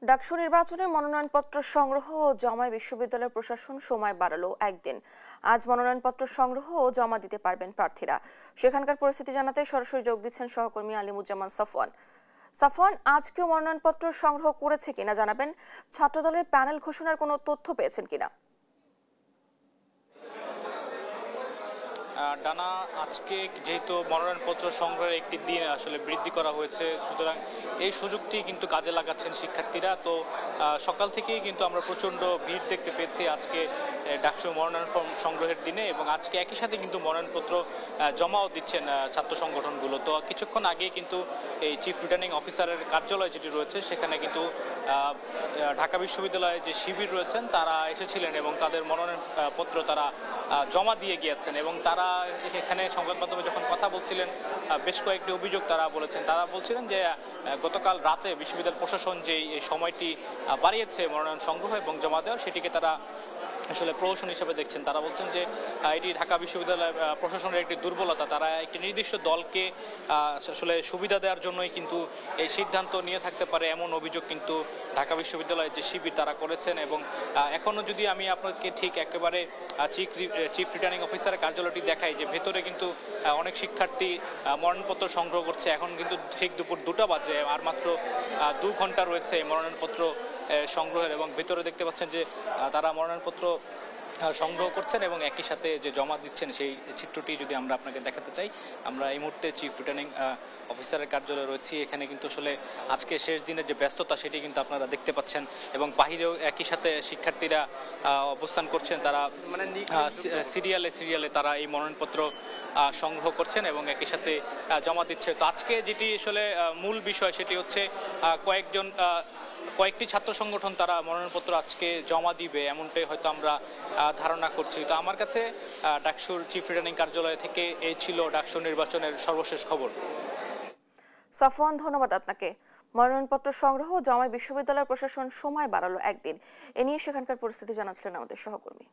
ডাকসু নির্বাচনে মনোনয়নপত্র সংগ্রহ ও জমায় বিশ্ববিদ্যালয় প্রশাসন সময় বাড়ালো একদিন। আজ মনোনয়নপত্র সংগ্রহ ও জমা দিতে পারবেন প্রার্থীরা। সেখানকার পরিস্থিতি জানাতে সরাসরি যোগ দিচ্ছেন সহকর্মী আলিমুজ্জামান সাফওয়ান। সাফওয়ান, আজকেও মনোনয়নপত্র সংগ্রহ করেছে কিনা জানাবেন। ছাত্রদলের প্যানেল ঘোষণার কোনো তথ্য পেয়েছেন কিনা? ডানা, আজকে যেহেতু মনোনয়নপত্র সংগ্রহের একটি দিন আসলে বৃদ্ধি করা হয়েছে, সুতরাং এই সুযোগটি কিন্তু কাজে লাগাচ্ছেন শিক্ষার্থীরা। তো সকাল থেকেই কিন্তু আমরা প্রচণ্ড ভিড় দেখতে পেয়েছি আজকে ডাকসু মনোনয়ন ফর্ম সংগ্রহের দিনে, এবং আজকে একই সাথে কিন্তু মনোনয়নপত্র জমাও দিচ্ছেন ছাত্র সংগঠনগুলো। তো কিছুক্ষণ আগেই কিন্তু এই চিফ রিটার্নিং অফিসারের কার্যালয় যেটি রয়েছে সেখানে কিন্তু ঢাকা বিশ্ববিদ্যালয়ে যে শিবির রয়েছেন তারা এসেছিলেন এবং তাদের মনোনয়নপত্র তারা জমা দিয়ে গিয়েছেন। এবং তারা এখানে সংবাদ মাধ্যমে যখন কথা বলছিলেন বেশ কয়েকটি অভিযোগ তারা বলছিলেন যে গতকাল রাতে বিশ্ববিদ্যালয় প্রশাসন যে সময়টি বাড়িয়েছে মনোনয়ন সংগ্রহ এবং জমা দেওয়ার, সেটিকে তারা আসলে প্রহসন হিসেবে দেখছেন। তারা বলছেন যে এটি ঢাকা বিশ্ববিদ্যালয় প্রশাসনের একটি দুর্বলতা। তারা একটি নির্দিষ্ট দলকে আসলে সুবিধা দেওয়ার জন্যই কিন্তু এই সিদ্ধান্ত নিয়ে থাকতে পারে, এমন অভিযোগ কিন্তু ঢাকা বিশ্ববিদ্যালয়ের যে শিবির তারা করেছেন। এবং এখনও যদি আমি আপনাকে ঠিক একেবারে চিফ রিটার্নিং অফিসারের কার্যালয়টি দেখাই, যে ভেতরে কিন্তু অনেক শিক্ষার্থী মনোনয়নপত্র সংগ্রহ করছে। এখন কিন্তু ঠিক দুপুর 2টা বাজে, আর মাত্র 2 ঘন্টা রয়েছে মনোনয়নপত্র সংগ্রহের। এবং ভেতরে দেখতে পাচ্ছেন যে তারা মনোনয়নপত্র সংগ্রহ করছেন এবং একই সাথে যে জমা দিচ্ছেন সেই চিত্রটি যদি আমরা আপনাকে দেখাতে চাই। আমরা এই মুহূর্তে চিফ রিটার্নিং অফিসারের কার্যালয়ে রয়েছি। এখানে কিন্তু আসলে আজকে শেষ দিনের যে ব্যস্ততা সেটি কিন্তু আপনারা দেখতে পাচ্ছেন, এবং বাহিরেও একই সাথে শিক্ষার্থীরা অবস্থান করছেন। তারা সিরিয়ালে তারা এই মনোনয়নপত্র সংগ্রহ করছেন এবং একই সাথে জমা দিচ্ছে। তো আজকে যেটি আসলে মূল বিষয় সেটি হচ্ছে কয়েকটি ছাত্র সংগঠন তারা মনোনয়নপত্র আজকে জমা দিবে, এমনটাই হয়তো আমরা ধারণা করছি। তো আমার কাছে ডাকসুর চিফ রিটার্নিং কার্যালয় থেকে এই ছিল ডাকসু নির্বাচনের সর্বশেষ খবর। সাফওয়ান, ধন্যবাদ আপনাকে। মনোনয়নপত্র সংগ্রহ ও জমায় বিশ্ববিদ্যালয় প্রশাসন সময় বাড়ালো একদিন, এ নিয়ে সেখানকার পরিস্থিতি জানাচ্ছিলেন আমাদের সহকর্মী।